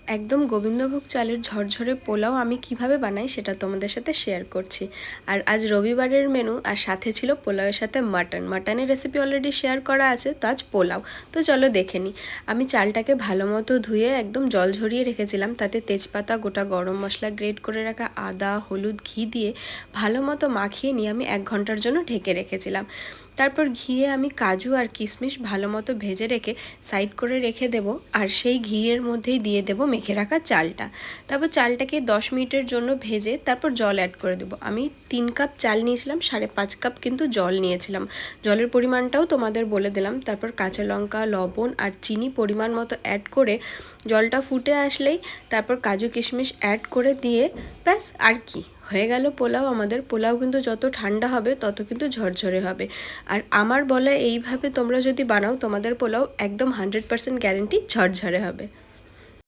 একদম গোবিন্দভোগ চালের ঝরঝরে পোলাও আমি কিভাবে বানাই সেটা তোমাদের সাথে শেয়ার করছি। আর আজ রবিবারের মেনু, আর সাথে ছিল পোলাওয়ের সাথে মাটনের রেসিপি অলরেডি শেয়ার করা আছে, তো আজ পোলাও। তো চলো দেখে নিই। আমি চালটাকে ভালো মতো ধুয়ে একদম জল ঝরিয়ে রেখেছিলাম, তাতে তেজপাতা, গোটা গরম মশলা, গ্রেট করে রাখা আদা, হলুদ, ঘি দিয়ে ভালো মতো মাখিয়ে নিয়ে আমি 1 ঘন্টার জন্য ঢেকে রেখেছিলাম। তারপর ঘিয়ে আমি কাজু আর কিশমিশ ভালো মতো ভেজে রেখে সাইড করে রেখে দেবো, আর সেই ঘিয়ের মধ্যেই দিয়ে দেবো মেখে রাখা চালটা। তারপর চালটাকে 10 মিনিটের জন্য ভেজে তারপর জল অ্যাড করে দেবো। আমি 3 কাপ চাল নিয়েছিলাম, 5.5 কাপ কিন্তু জল নিয়েছিলাম। জলের পরিমাণটাও তোমাদের বলে দিলাম। তারপর কাঁচা লঙ্কা, লবণ আর চিনি পরিমাণ মতো অ্যাড করে জলটা ফুটে আসলেই তারপর কাজু কিশমিশ অ্যাড করে দিয়ে ব্যাস, আর কি, হয়ে গেল পোলাও আমাদের। পোলাও কিন্তু যত ঠান্ডা হবে তত কিন্তু ঝরঝরে হবে। আর আমার বলা এইভাবে তোমরা যদি বানাও, তোমাদের পোলাও একদম 100% গ্যারেন্টি ঝরঝরে হবে।